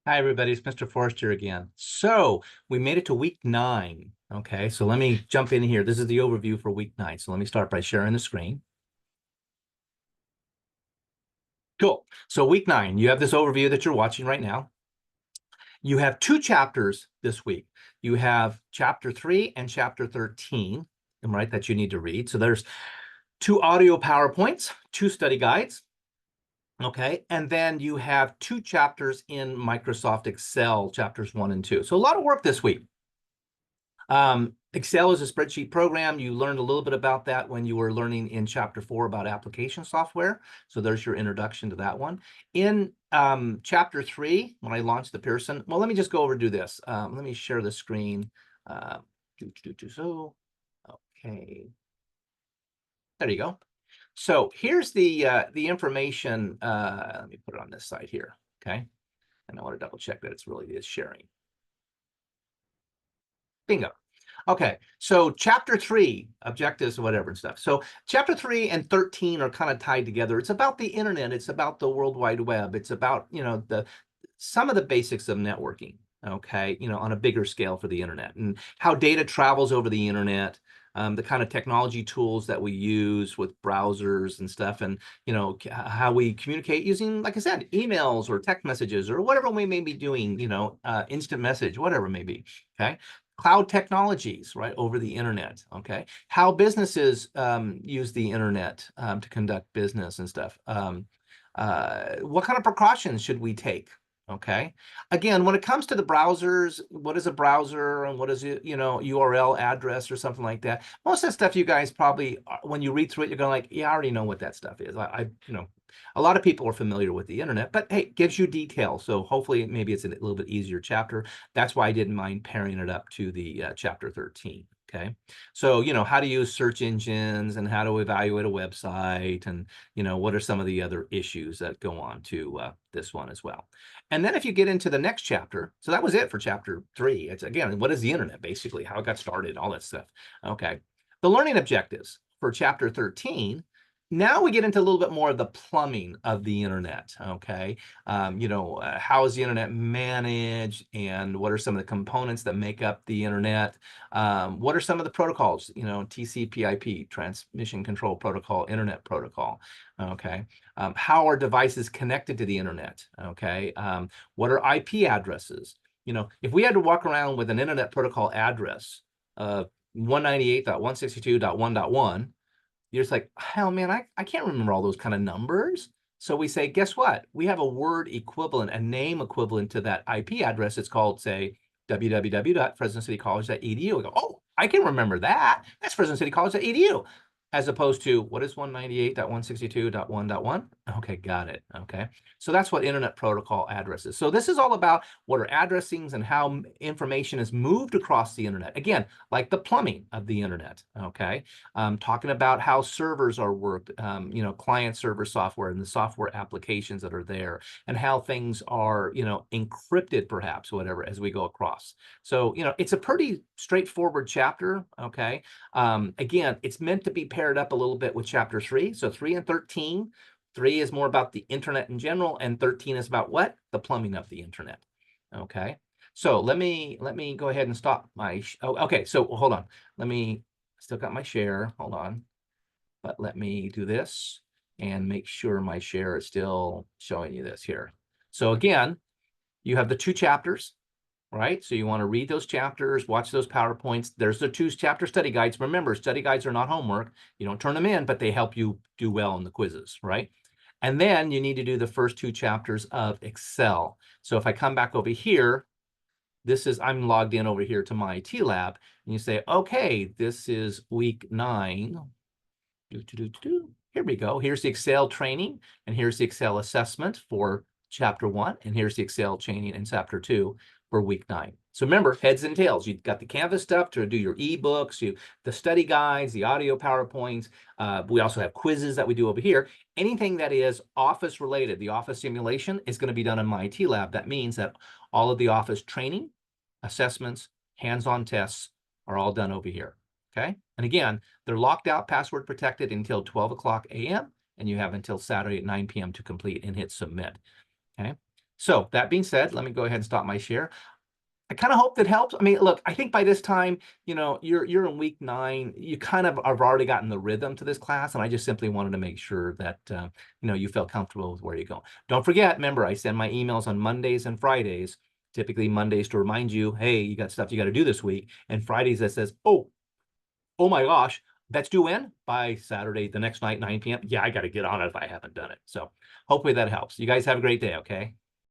Hi, everybody. It's Mr. Forrester again. So we made it to week 9. Okay, so let me jump in here. This is the overview for week 9. So let me start by sharing the screen. Cool. So week 9, you have this overview that you're watching right now. You have 2 chapters this week. You have chapter 3 and chapter 13, right, that you need to read. So there's 2 audio PowerPoints, 2 study guides. Okay, and then you have 2 chapters in Microsoft Excel, chapters 1 and 2. So a lot of work this week. Excel is a spreadsheet program. You learned a little bit about that when you were learning in chapter 4 about application software. So there's your introduction to that one. In chapter 3, when I launched the Pearson, well, let me just go over and do this. Let me share the screen. So, okay. There you go. So here's the information. Let me put it on this side here. Okay. And I want to double check that it's really is sharing. Bingo. Okay, so chapter 3, objectives or whatever and stuff. So chapter 3 and 13 are kind of tied together. It's about the internet. It's about the World Wide Web. It's about, some of the basics of networking, okay, on a bigger scale for the internet and how data travels over the internet, the kind of technology tools that we use with browsers and stuff, and, how we communicate using, like I said, emails or text messages or whatever we may be doing, instant message, whatever it may be, okay? Cloud technologies, right, over the internet, okay? How businesses use the internet to conduct business and stuff. What kind of precautions should we take, okay? Again, when it comes to the browsers, what is a browser and what is it, URL address or something like that? Most of that stuff you guys probably, when you read through it, you're going like, yeah, I already know what that stuff is. A lot of people are familiar with the internet, but hey, it gives you detail. So hopefully maybe it's a little bit easier chapter. That's why I didn't mind pairing it up to the chapter 13. Okay. So, how to use search engines and how to evaluate a website and, what are some of the other issues that go on to this one as well. And then if you get into the next chapter, so that was it for chapter 3. It's again, what is the internet, basically, how it got started, all that stuff. Okay. The learning objectives for chapter 13. Now we get into a little bit more of the plumbing of the internet, okay? How is the internet managed and what are some of the components that make up the internet? What are some of the protocols, TCP/IP, Transmission Control Protocol, Internet Protocol, okay? How are devices connected to the internet, okay? What are IP addresses? If we had to walk around with an internet protocol address of 198.162.1.1, you're just like, hell, man, I can't remember all those kind of numbers. So we say, guess what? We have a word equivalent, a name equivalent to that IP address. It's called, say, www.fresnocitycollege.edu. We go, oh, I can remember that. That's fresnocitycollege.edu. As opposed to, what is 198.162.1.1? Okay, got it. Okay. So that's what Internet Protocol addresses. So this is all about what are addressings and how information is moved across the internet. Again, like the plumbing of the internet. Okay. Talking about how servers are worked, client server software and the software applications that are there, and how things are, encrypted perhaps, whatever, as we go across. So, it's a pretty straightforward chapter, okay? Again, it's meant to be paired up a little bit with chapter 3. So 3 and 13. 3 is more about the internet in general, and 13 is about what? The plumbing of the internet, okay? So let me go ahead and stop my, okay, so hold on. Still got my share, hold on. But let me do this and make sure my share is still showing you this here. So again, you have the 2 chapters, right? So you want to read those chapters, watch those PowerPoints. There's the 2 chapter study guides. Remember, study guides are not homework. You don't turn them in, but they help you do well in the quizzes, right? And then you need to do the first 2 chapters of Excel. So if I come back over here, I'm logged in over here to my IT lab, and you say, okay, this is week 9. Here we go. Here's the Excel training, and here's the Excel assessment for chapter 1, and here's the Excel training in chapter 2 for week 9. So remember, heads and tails. You've got the Canvas stuff to do your ebooks, the study guides, the audio PowerPoints. We also have quizzes that we do over here. Anything that is Office related, the Office simulation is going to be done in my IT lab. That means that all of the Office training, assessments, hands-on tests are all done over here. Okay. And again, they're locked out, password protected until 12 o'clock a.m. And you have until Saturday at 9 p.m. to complete and hit submit. Okay. So that being said, let me go ahead and stop my share. I kind of hope that helps. I mean, look, I think by this time, you're in week 9. You kind of have already gotten the rhythm to this class, and I just simply wanted to make sure that you felt comfortable with where you go. Don't forget, remember, I send my emails on Mondays and Fridays. Typically Mondays to remind you, hey, you got stuff you got to do this week, and Fridays that says, oh my gosh, that's due in by Saturday, the next night, 9 p.m. Yeah, I got to get on it if I haven't done it. So hopefully that helps. You guys have a great day. Okay.